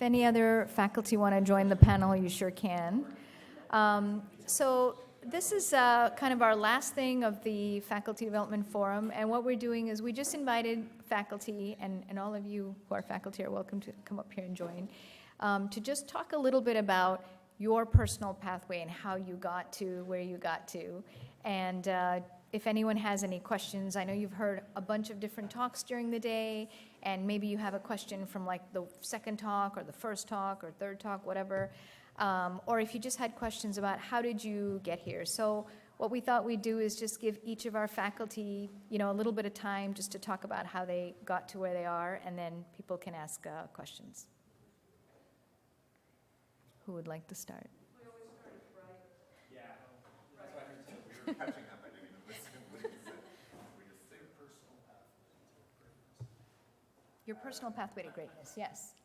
if any other faculty want to join the panel, you sure can. So this is kind of our last thing of the Faculty Development Forum, and what we're doing is we just invited faculty, and all of you who are faculty are welcome to come up here and join, to just talk a little bit about your personal pathway and how you got to where you got to. And if anyone has any questions, I know you've heard a bunch of different talks during the day, and maybe you have a question from like the second talk or the first talk or third talk, whatever. Or if you just had questions about how did you get here. So what we thought we'd do is just give each of our faculty, a little bit of time just to talk about how they got to where they are, and then people can ask questions. Who would like to start? We always start right. Yeah, that's what I heard too. We were catching up. I didn't even listen to what he said. We just say personal pathway to greatness. Your personal pathway to greatness, yes.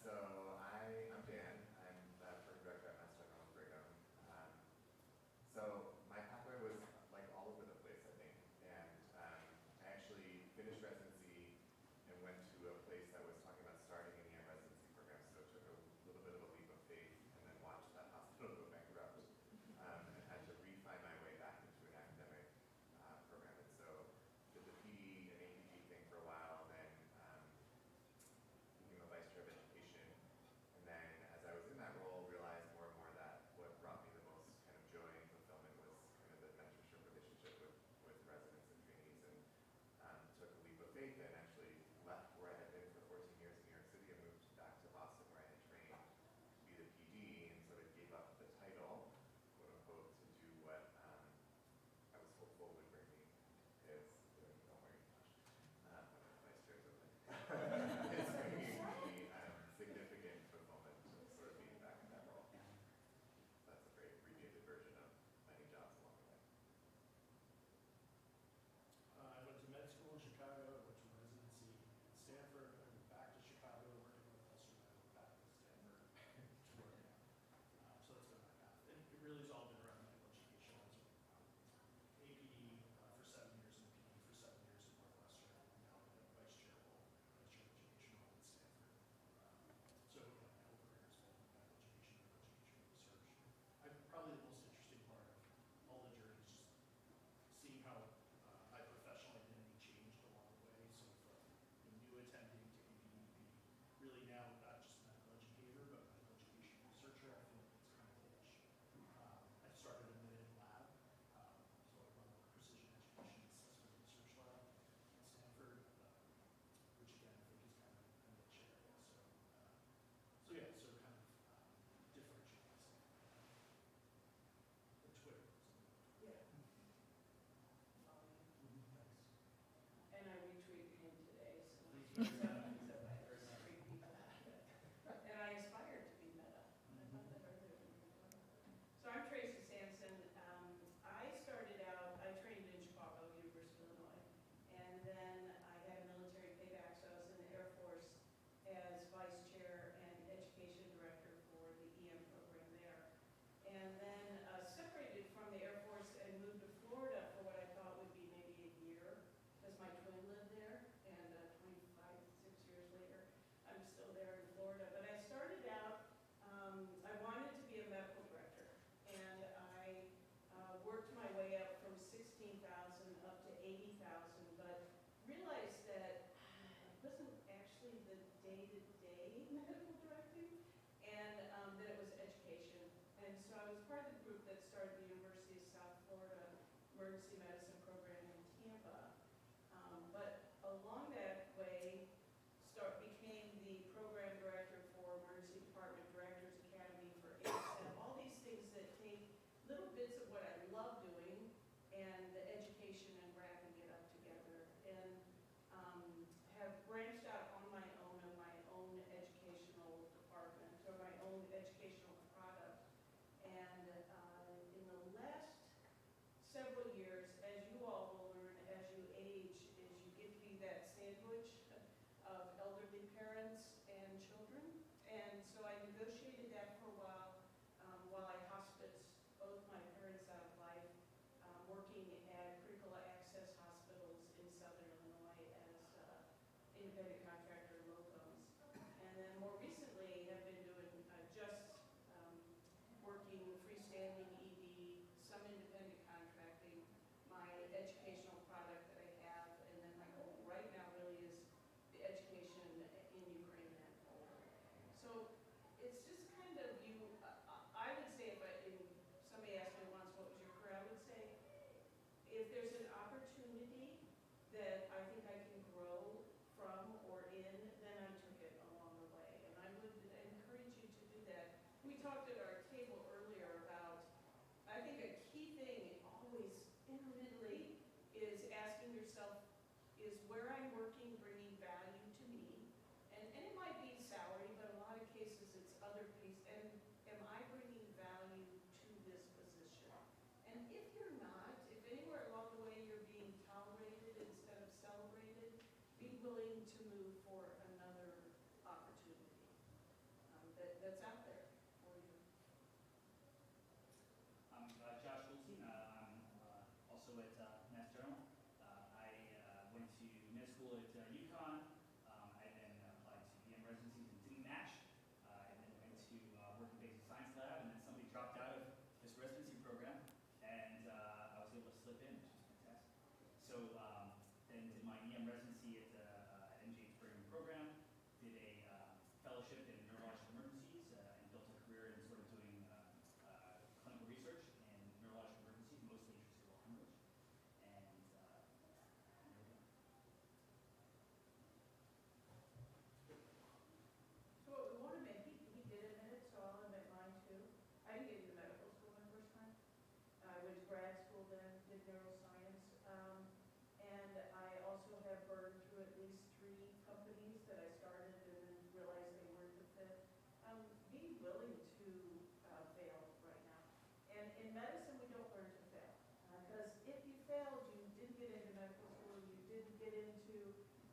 So I'm Dan. I'm the program director at Master Technology Brigham. So my pathway was like all over the place, I think. And I actually finished residency and went to a place that was talking about starting an EM residency program. So it took a little bit of a leap of faith and then watched that hospital go bankrupt and had to refine my way back into an academic program. And so did the PD and APG thing for a while, then became a vice chair of education. And then as I was in that role, realized more and more that what brought me the most kind of joy and fulfillment was kind of the mentorship relationship with residents and trainees, and took a leap of faith and actually left where I had been for 14 years in New York City and moved back to Boston where I had trained to be the PD, and sort of gave up the title, quote unquote, to do what I was hopeful would bring me is, don't worry, vice chair is okay. It's bringing me significant fulfillment to sort of being back in that role. That's a very abbreviated version of many jobs along the way. I went to med school in Chicago, I went to residency in Stanford, I went back to Chicago, worked at Northwestern, I went back to Stanford to work now. So that's been my path. And it really has all been around medical education. I was APD for 7 years and PD for 7 years at Northwestern, and now I'm in a vice chair role, vice chair of education role at Stanford. So my whole career has been medical education research. Probably the most interesting part of all the journeys, just seeing how my professional identity changed along the way. So from new attending to continuing to be really now not just medical educator, but medical education researcher. I feel like it's kind of niche. I started a med lab, so I run the precision education assessment research lab at Stanford, which again I think is kind of a niche area. So yeah, so kind of differentiate myself. And Twitter. Yeah. Thanks. And I retweeted him today, so he's so street people. And I aspired to be Meta. I thought that earlier when you were talking about it. So I'm Tracy Sampson. I started out, I trained in Chicago, University of Illinois, and then I had a military payback, so I was in the Air Force as vice chair and education director for the EM program there. And then separated from the Air Force and moved to Florida for what I thought would be maybe a year, because my twin lived there, and 6 years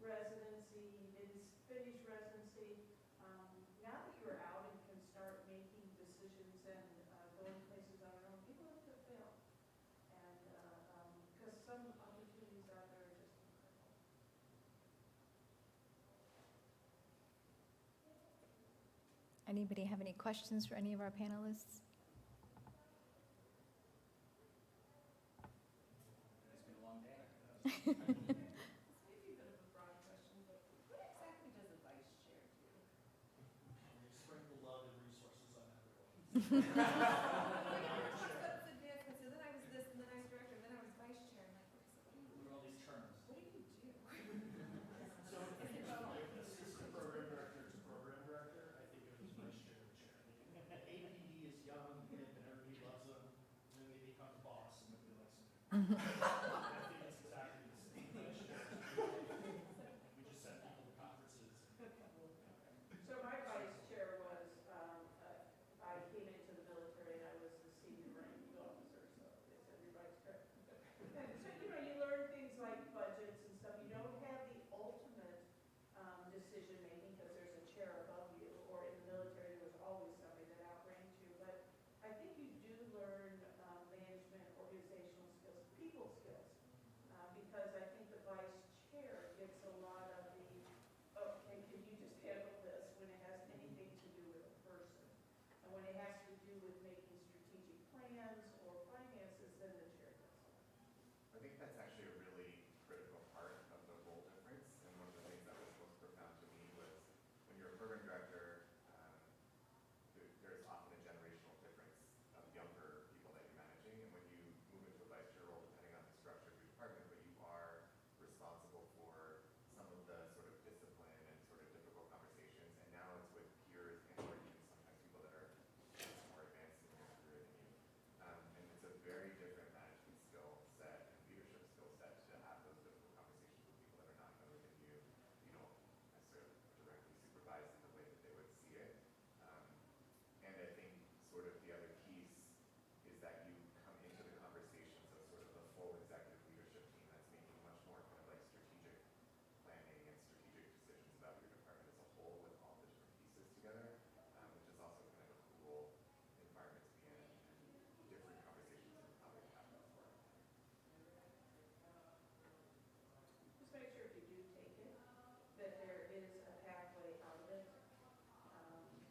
residency, you didn't finish residency. Now that you're out and can start making decisions and going places on your own, people have to fail. And, because some opportunities out there are just incredible. Anybody have any questions for any of our panelists? It's been a long day. This may be a bit of a broad question, but what exactly does a vice chair do? We sprinkle love and resources on everyone. What's the difference? And then I was this, and then I was director, and then I was vice chair. I'm like, okay, so What are all these terms? what do you do? So if you go like assistant program director to program director, I think it was vice chair to chair. APD is young, hip, and everybody loves them, and then they become the boss, and nobody likes them. I think it's exactly the same. Vice chair. We just send people to conferences. So my vice chair was, I came into the military and I was the senior ranking officer, so it's everybody's chair. And so, you learn things like budgets and stuff. You don't have the ultimate decision making because there's a chair above you, or in the military there was always somebody that outranked you. But I think you do learn management, organizational skills, people skills, because I think the vice chair gets a lot of the, okay, can you just handle this when it has anything to do with a person? And when it has to do with making strategic plans or finances, then the chair does. I think that's actually a really critical part of the role difference. And one of the things that was most profound to me was when you're a program director, there's often a generational difference of younger people that you're managing. And when you move into a vice chair role, depending on the structure of your department, but you are responsible for some of the sort of discipline and sort of difficult conversations. And now it's with peers and or even sometimes people that are more advanced in their career than you. And it's a very different management skill set and leadership skill set to have those difficult conversations with people that are not younger than you. You don't necessarily directly supervise in the way that they would see it. And I think sort of the other piece is that you come into the conversations of sort of the full executive leadership team that's making much more kind of like strategic planning and strategic decisions about your department as a whole with all the different pieces together, which is also kind of a cool environment to be in and different conversations than probably have before. Just make sure if you do take it, that there is a pathway out of it.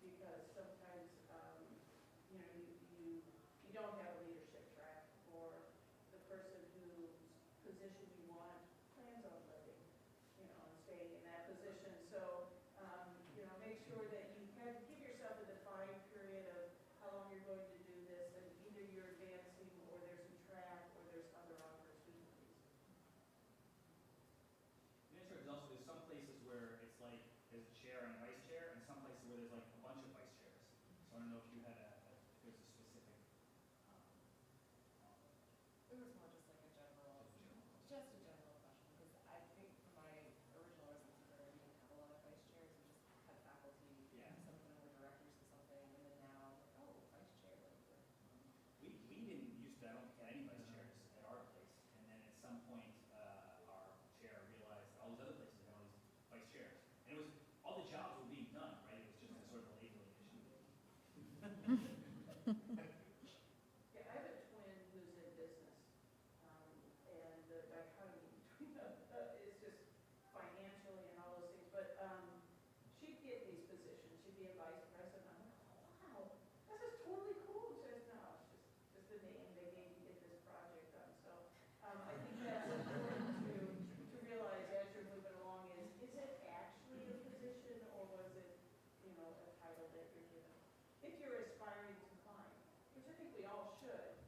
Because sometimes, you don't have a leadership track, or the person whose position you want plans on living, and staying in that position. So, make sure that you give yourself a defined period of how long you're going to do this, and either you're advancing, or there's a track, or there's other opportunities. The answer is also there's some places where it's like there's a chair and a vice chair, and some places where there's like a bunch of vice chairs. So I don't know if you had if there's a specific. It was more just like a general question, because I think for my original residency program, we didn't have a lot of vice chairs, we just had faculty. Yeah. Some of them were directors of something, and then now, I'm like, oh, vice chair, like, We didn't used to, I don't think, had any vice chairs at our place. And then at some point, our chair realized all these other places had all these vice chairs. And it was, all the jobs were being done, right? It was just a sort of a labeling issue. Yeah, I have a twin who's in business, and the dichotomy between them is just financially and all those things. But she'd get these positions. She'd be a vice president. I'm like, oh, wow, this is totally cool. She says, no, it's just the name they gave to get this project done. So I think that's important to realize as you're moving along is it actually a position, or was it, a title that you're given? If you're aspiring to climb, which I think we all should,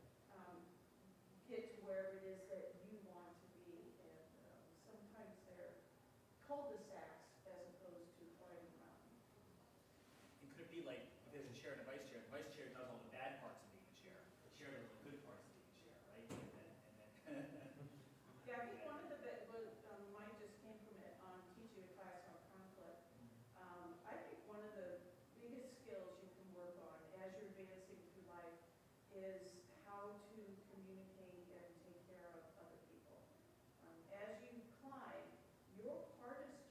get to wherever it is that you want to be. And sometimes they're cul-de-sacs as opposed to climbing mountains. And could it be like, if there's a chair and a vice chair, the vice chair does all the bad parts of being a chair, the chair does the good parts of being a chair, right? And then Yeah, I think one of the, mine just came from it on teaching a class on conflict. I think one of the biggest skills you can work on as you're advancing through life is how to communicate and take care of other people. As you climb, your hardest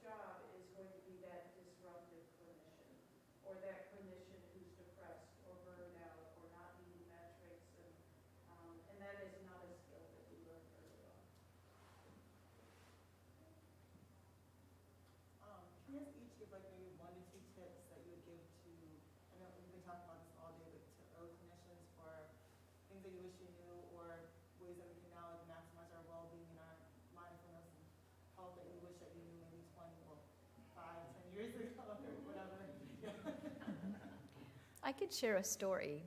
talk about this all day, but to early clinicians for things that you wish you knew or ways that we can now like, maximize our well-being and our mindfulness and health that you wish that you knew maybe 20, well, 5, 10 years ago or whatever. I could share a story.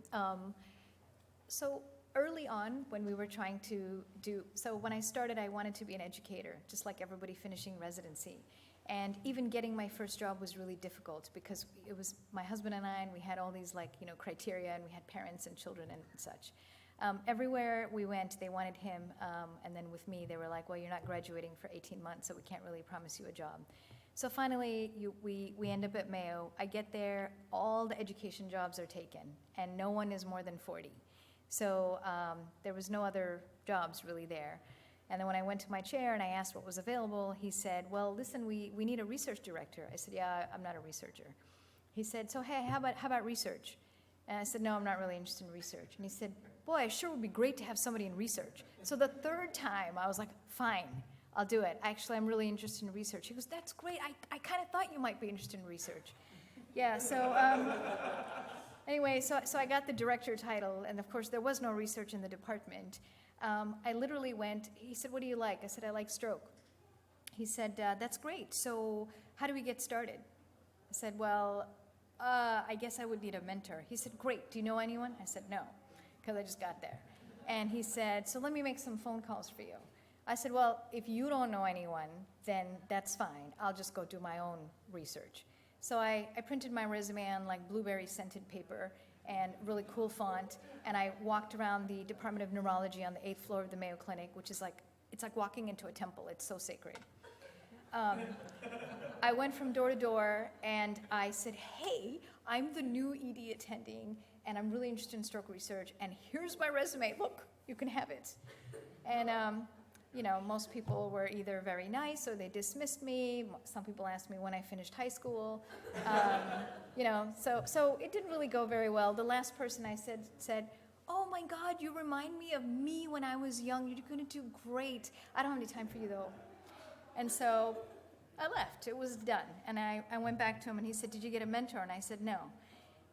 So early on, when we were trying to so when I started, I wanted to be an educator, just like everybody finishing residency. And even getting my first job was really difficult because it was my husband and I, and we had all these criteria, and we had parents and children and such. Everywhere we went, they wanted him, and then with me, they were like, well, you're not graduating for 18 months, so we can't really promise you a job. So finally, we end up at Mayo. I get there, all the education jobs are taken, and no one is more than 40. So there was no other jobs really there. And then when I went to my chair and I asked what was available, he said, well, listen, we need a research director. I said, yeah, I'm not a researcher. He said, so hey, how about research? And I said, no, I'm not really interested in research. And he said, boy, it sure would be great to have somebody in research. So the third time, I was like, fine, I'll do it. Actually, I'm really interested in research. He goes, that's great. I kind of thought you might be interested in research. Yeah, so anyway, so I got the director title, and of course, there was no research in the department. I literally went, he said, what do you like? I said, I like stroke. He said, that's great. So how do we get started? I said, well, I guess I would need a mentor. He said, great. Do you know anyone? I said, no, because I just got there. And he said, so let me make some phone calls for you. I said, well, if you don't know anyone, then that's fine. I'll just go do my own research. So I printed my resume on like blueberry scented paper and really cool font, and I walked around the Department of Neurology on the 8th floor of the Mayo Clinic, which is like, it's like walking into a temple. It's so sacred. I went from door to door, and I said, hey, I'm the new ED attending, and I'm really interested in stroke research, and here's my resume. Look, you can have it. And most people were either very nice or they dismissed me. Some people asked me when I finished high school. So it didn't really go very well. The last person I said, oh my God, you remind me of me when I was young. You're going to do great. I don't have any time for you though. And so I left. It was done. And I went back to him and he said, did you get a mentor? And I said, no.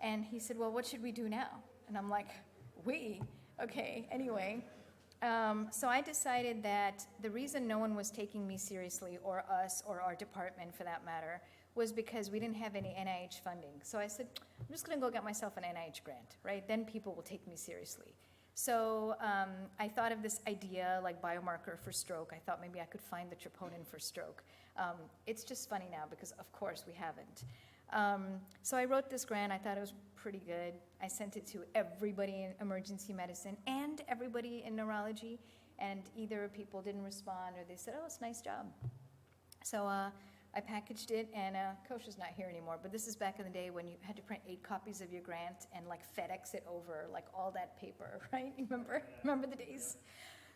And he said, well, what should we do now? And I'm like, we? Okay, anyway. So I decided that the reason no one was taking me seriously, or us, or our department for that matter, was because we didn't have any NIH funding. So I said, I'm just going to go get myself an NIH grant, right? Then people will take me seriously. So I thought of this idea, like biomarker for stroke. I thought maybe I could find the troponin for stroke. It's just funny now because, of course, we haven't. So I wrote this grant. I thought it was pretty good. I sent it to everybody in emergency medicine and everybody in neurology, and either people didn't respond or they said, oh, it's a nice job. So I packaged it, and Kosha's not here anymore, but this is back in the day when you had to print 8 copies of your grant and like FedEx it over, like all that paper, right? You remember the days?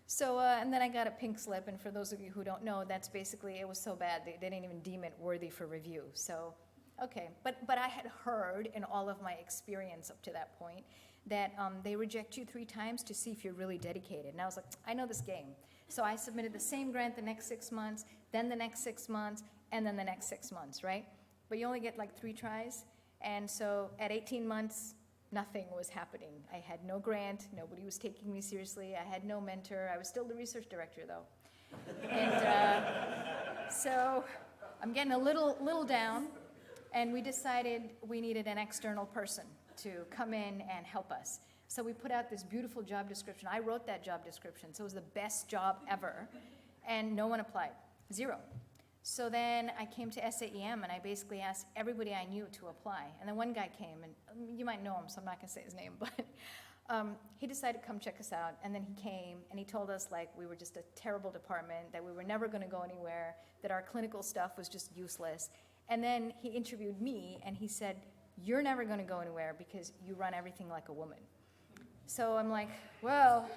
So, and then I got a pink slip, and for those of you who don't know, that's basically, it was so bad, they didn't even deem it worthy for review. So, okay, but I had heard in all of my experience up to that point that they reject you 3 times to see if you're really dedicated. And I was like, I know this game. So I submitted the same grant the next 6 months, then the next 6 months, and then the next 6 months, right? But you only get like 3 tries. And so at 18 months, nothing was happening. I had no grant, nobody was taking me seriously, I had no mentor. I was still the research director though. And so I'm getting a little down. And we decided we needed an external person to come in and help us. So we put out this beautiful job description. I wrote that job description, so it was the best job ever. And no one applied, 0. So then I came to SAEM, and I basically asked everybody I knew to apply. And then one guy came, and you might know him, so I'm not going to say his name, but he decided to come check us out. And then he came, and he told us like we were just a terrible department, that we were never going to go anywhere, that our clinical stuff was just useless. And then he interviewed me, and he said, you're never going to go anywhere because you run everything like a woman. So I'm like, well,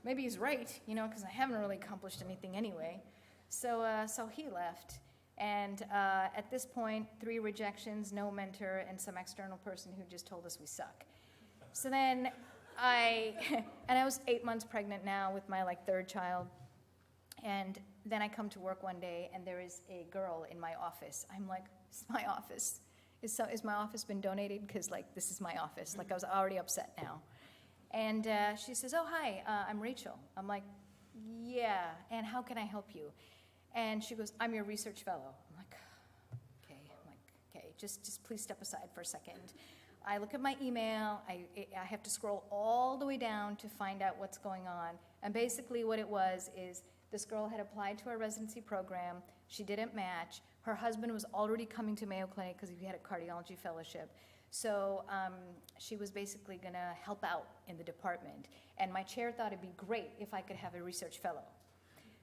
maybe he's right, because I haven't really accomplished anything anyway. So he left. And at this point, 3 rejections, no mentor, and some external person who just told us we suck. So then I was 8 months pregnant now with my 3rd child. And then I come to work one day, and there is a girl in my office. I'm like, it's my office. is my office been donated? Because, like, this is my office. Like, I was already upset now. And she says, oh, hi, I'm Rachel. I'm like, yeah, and how can I help you? And she goes, I'm your research fellow. I'm like, okay. I'm like, okay, just please step aside for a second. I look at my email. I have to scroll all the way down to find out what's going on. And basically what it was is this girl had applied to our residency program. She didn't match. Her husband was already coming to Mayo Clinic because he had a cardiology fellowship. So she was basically going to help out in the department. And my chair thought it'd be great if I could have a research fellow.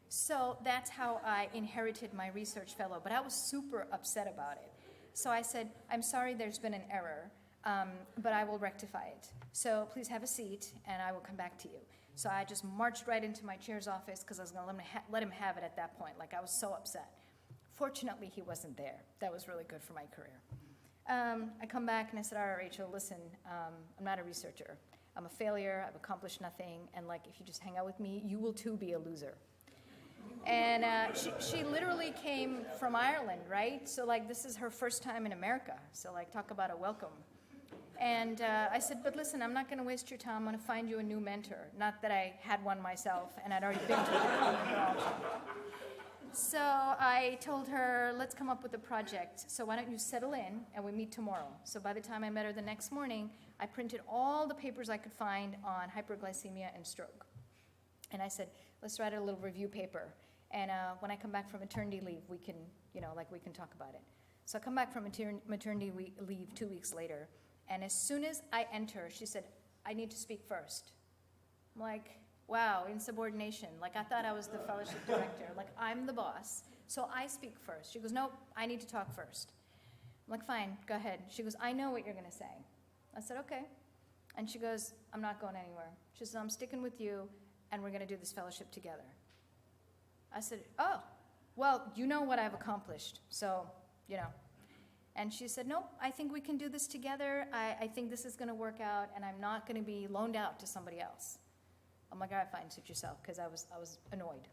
So that's how I inherited my research fellow. But I was super upset about it. So I said, I'm sorry there's been an error, but I will rectify it. So please have a seat, and I will come back to you. So I just marched right into my chair's office because I was going to let him have it at that point. Like, I was so upset. Fortunately, he wasn't there. That was really good for my career. I come back and I said, all right, Rachel, listen, I'm not a researcher. I'm a failure. I've accomplished nothing. And, like, if you just hang out with me, you will too be a loser. And she literally came from Ireland, right? So, like, this is her first time in America. So, like, talk about a welcome. And I said, but listen, I'm not going to waste your time. I'm going to find you a new mentor. Not that I had one myself, and I'd already been to the So I told her, let's come up with a project. So why don't you settle in, and we meet tomorrow. So by the time I met her the next morning, I printed all the papers I could find on hyperglycemia and stroke. And I said, let's write a little review paper. And when I come back from maternity leave, we can, we can talk about it. So I come back from maternity leave 2 weeks later. And as soon as I enter, she said, I need to speak first. I'm like, wow, insubordination. Like, I thought I was the fellowship director. Like, I'm the boss, so I speak first. She goes, nope, I need to talk first. I'm like, fine, go ahead. She goes, I know what you're going to say. I said, okay. And she goes, I'm not going anywhere. She says, I'm sticking with you, and we're going to do this fellowship together. I said, oh, well, you know what I've accomplished, so, And she said, nope, I think we can do this together. I think this is going to work out, and I'm not going to be loaned out to somebody else. I'm like, all right, fine, suit yourself, because I was annoyed.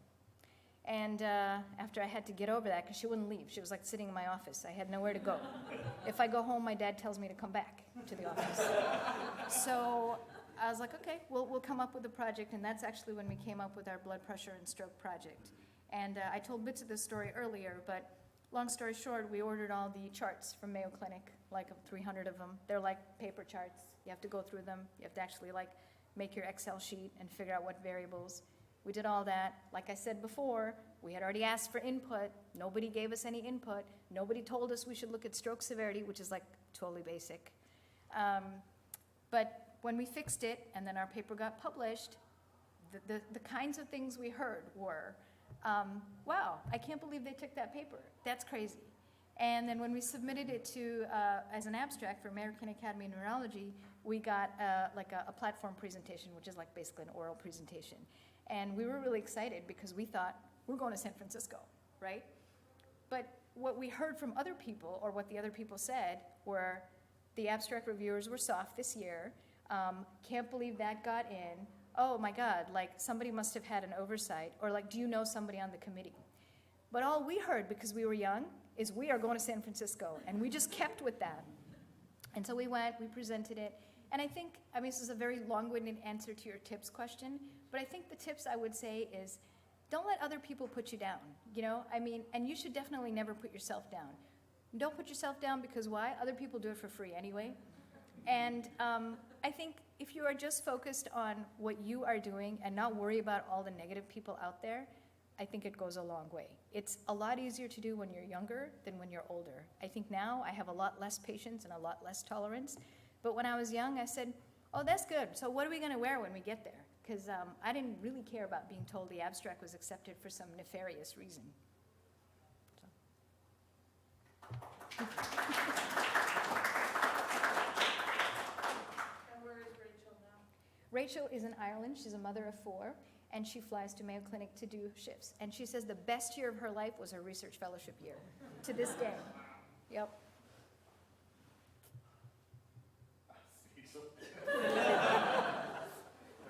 And after I had to get over that, because she wouldn't leave. She was like sitting in my office. I had nowhere to go. If I go home, my dad tells me to come back to the office. So I was like, okay, we'll come up with a project, and that's actually when we came up with our blood pressure and stroke project. And I told bits of this story earlier, but long story short, we ordered all the charts from Mayo Clinic, like 300 of them. They're like paper charts. You have to go through them. You have to actually make your Excel sheet and figure out what variables. We did all that. Like I said before, we had already asked for input. Nobody gave us any input. Nobody told us we should look at stroke severity, which is like totally basic. But when we fixed it and then our paper got published, the kinds of things we heard were, wow, I can't believe they took that paper. That's crazy. And then when we submitted it to as an abstract for American Academy of Neurology, we got a platform presentation, which is like basically an oral presentation. And we were really excited because we thought, we're going to San Francisco, right? But what we heard from other people, or what the other people said, were the abstract reviewers were soft this year, can't believe that got in, oh my God, like somebody must have had an oversight, or like, do you know somebody on the committee? But all we heard, because we were young, is we are going to San Francisco, and we just kept with that. And so we went, we presented it, and I think, this is a very long-winded answer to your tips question, but I think the tips I would say is, don't let other people put you down, and you should definitely never put yourself down. Don't put yourself down, because why? Other people do it for free anyway. And I think if you are just focused on what you are doing and not worry about all the negative people out there, I think it goes a long way. It's a lot easier to do when you're younger than when you're older. I think now I have a lot less patience and a lot less tolerance. But when I was young, I said, oh, that's good. So what are we going to wear when we get there? Because I didn't really care about being told the abstract was accepted for some nefarious reason. And where is Rachel now? Rachel is in Ireland. She's a mother of 4, and she flies to Mayo Clinic to do shifts. And she says the best year of her life was her research fellowship year, to this day. Yep. That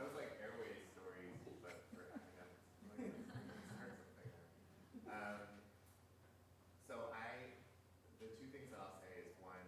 was like airway stories, but for academics. So the two things that I'll say is one,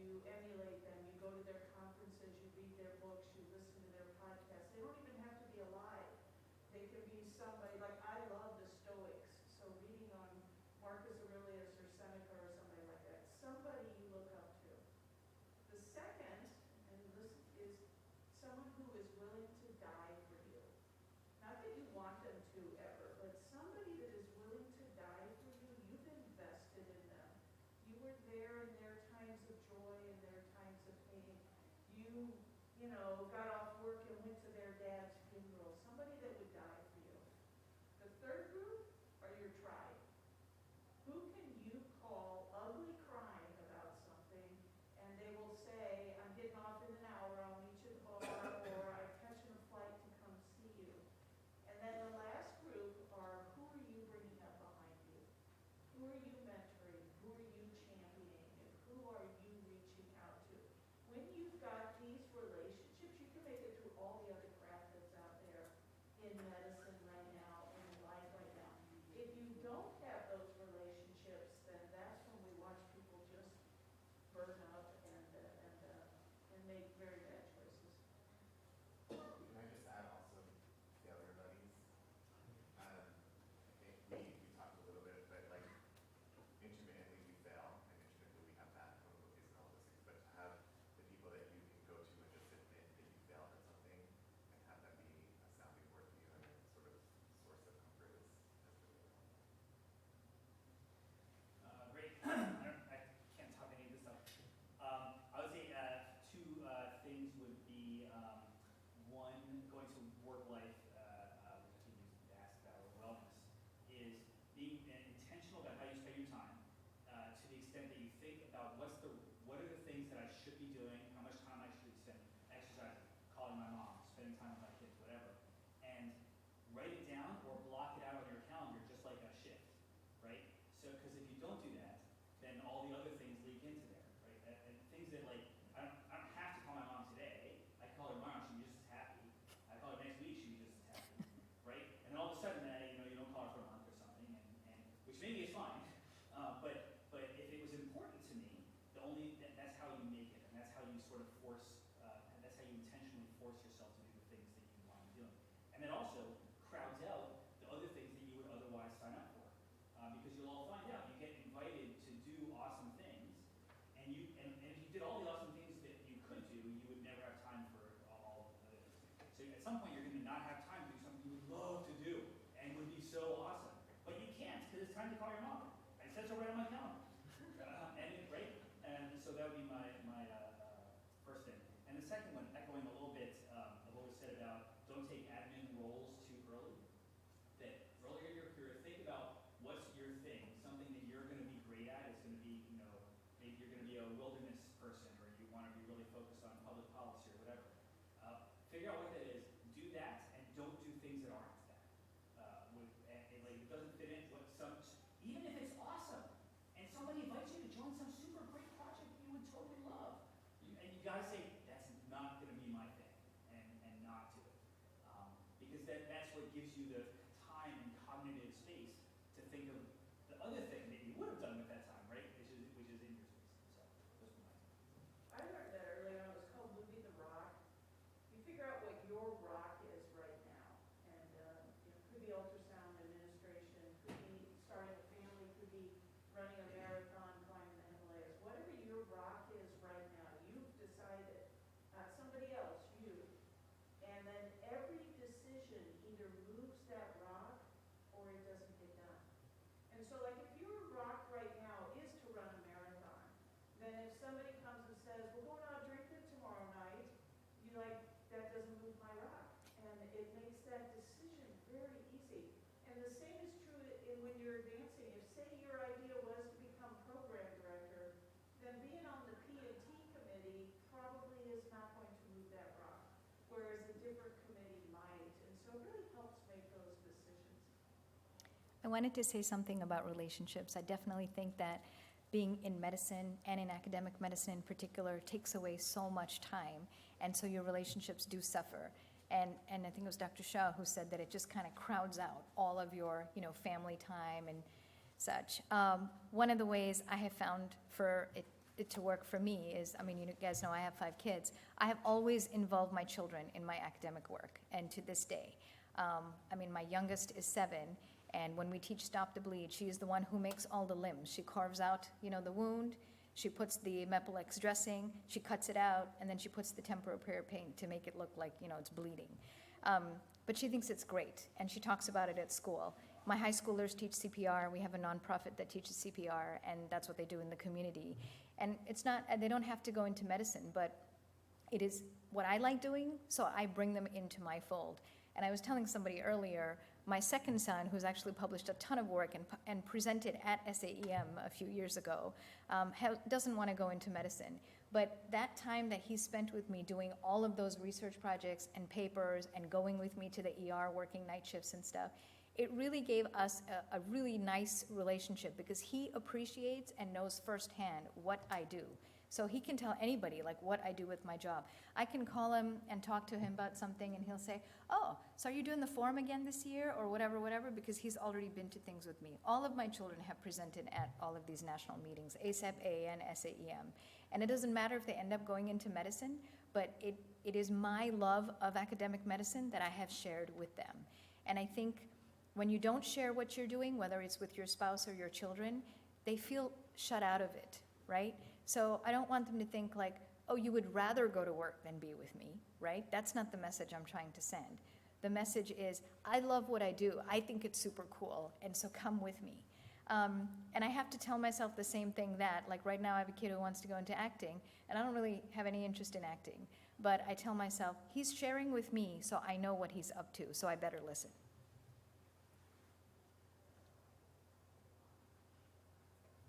you emulate them, you go to their conferences, you read their books, you listen to their podcasts. They don't even have to be alive. They can be somebody, like I love the Stoics, so reading on Marcus Aurelius or Seneca or somebody like that, somebody you look up to. The second, and this is someone who is willing to die for you. Not that you want them to ever, but somebody that is willing to die for you, you've invested in them. You were there in their times of joy and their times of pain. You know, got off work and went to their dad's funeral. Somebody that would die for you. The third group are your tribe. Who can you call ugly crying about something, and they will say, I'm getting off in an hour, I'll meet you at the bar, or I'm catching a flight to come see you. And then the last group are, who are you bringing up behind you? Who are you mentoring? Who are you championing? And who are you reaching out to? When you've got these relationships, you can make it through all the other crap that's out there in medicine right now, in life right now. If you don't have those relationships, then that's when we watch people just burn up and make very bad choices. Can I just add also failure buddies? I think we talked a little bit, but like intermittently we fail and intermittently we have bad code reviews and all those things, but to have the people that you can go to and just admit that you failed at something and have them be a sounding board for you and a sort of source of comfort is really helpful. Great. I can't top any of this stuff. I would say two things would be one, going to work life, which I think you asked about, or wellness, is being intentional about how you spend your time to the extent that you think about what are the things that I should be doing, how much time I should be spending, exercising, calling my mom, spending time with my kids, whatever, and write it down or block it out on your calendar just like a shift, right? So, because if you don't do that, then all the other things leak into there, right? And things that like, I don't have to call my mom today. I call her tomorrow, she'll be just as happy. I call her next week, she'll be just as happy, right? And then all of a sudden, you don't call her for a month or something, and which maybe is fine. But if it was important to me, that's how you make it, and that's how you sort of force, and that's how you intentionally force yourself to do the things that you want to do. And then also crowds out the other things that you would otherwise sign up for, because you'll all find out you get invited to do awesome things, and if you did all the awesome things that you could do, you would never have time for all the other things. So at some point, you're going to not have time to do something you would love to do and would be so awesome, but you can't because it's time to call your mom. And it says so right on my calendar. Right? And so that would be my first thing. And the second one, echoing a little bit of what was said about don't take admin roles too early. That earlier in your career, think about what's your thing, something that you're going to be great at. It's going to be, maybe you're going to be a wilderness person, or you want to be really focused on public policy or whatever. Figure out what that is, do that, and don't do things that aren't that. It doesn't fit in what even if it's awesome, and somebody invites you to join some super great project you would totally love, and you gotta say, that's not gonna be my thing, and not do it. Because that's what gives you the time and cognitive space to think of the other thing that you would have done with that time, right? Which is in your space. So those are my I learned that early on. It was called Moving the Rock. You figure out what your rock is right now. And it could be ultrasound administration, could be starting a family, could be running a marathon, climbing the Himalayas. Whatever your rock is right now, you've decided. Not somebody else, you. And then every decision either moves that rock or it doesn't get done. And so like if your rock right now is to run a marathon, then if somebody comes and says, we're going out drinking tomorrow night, you like, that doesn't move my rock. And it makes that decision very easy. And the same is true when you're advancing. If say your idea was to become program director, then being on the P&T committee probably is not going to move that rock, whereas a different committee might. And so it really helps make those decisions. I wanted to say something about relationships. I definitely think that being in medicine and in academic medicine in particular takes away so much time, and so your relationships do suffer. And I think it was Dr. Shaw who said that it just kind of crowds out all of your family time and such. One of the ways I have found for it, it to work for me is, I mean, you guys know I have 5 kids. I have always involved my children in my academic work, and to this day. I mean, my youngest is 7, and when we teach Stop the Bleed, she is the one who makes all the limbs. She carves out, the wound, she puts the Mepilex dressing, she cuts it out, and then she puts the tempera-repair paint to make it look like, it's bleeding. But she thinks it's great, and she talks about it at school. My high schoolers teach CPR. We have a nonprofit that teaches CPR, and that's what they do in the community. And it's not, they don't have to go into medicine, but it is what I like doing, so I bring them into my fold. And I was telling somebody earlier, my second son, who's actually published a ton of work and presented at SAEM a few years ago, doesn't want to go into medicine. But that time that he spent with me doing all of those research projects and papers and going with me to the ER, working night shifts and stuff, it really gave us a really nice relationship because he appreciates and knows firsthand what I do. So he can tell anybody like what I do with my job. I can call him and talk to him about something and he'll say, oh, so are you doing the forum again this year or whatever, because he's already been to things with me. All of my children have presented at all of these national meetings, ASAP-A and SAEM. And it doesn't matter if they end up going into medicine, but it is my love of academic medicine that I have shared with them. And I think when you don't share what you're doing, whether it's with your spouse or your children, they feel shut out of it, right? So I don't want them to think like, oh, you would rather go to work than be with me, right? That's not the message I'm trying to send. The message is, I love what I do. I think it's super cool, and so come with me. And I have to tell myself the same thing that, like right now I have a kid who wants to go into acting, and I don't really have any interest in acting. But I tell myself, he's sharing with me, so I know what he's up to, so I better listen.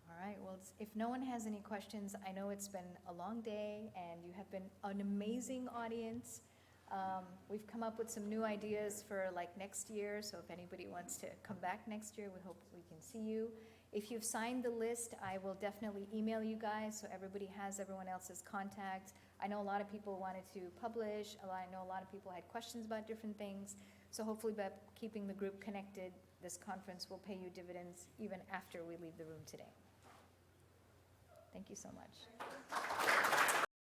All right, well, if no one has any questions, I know it's been a long day, and you have been an amazing audience. We've come up with some new ideas for like next year, so if anybody wants to come back next year, we hope we can see you. If you've signed the list, I will definitely email you guys so everybody has everyone else's contacts. I know a lot of people wanted to publish. I know a lot of people had questions about different things. So hopefully by keeping the group connected, this conference will pay you dividends even after we leave the room today. Thank you so much.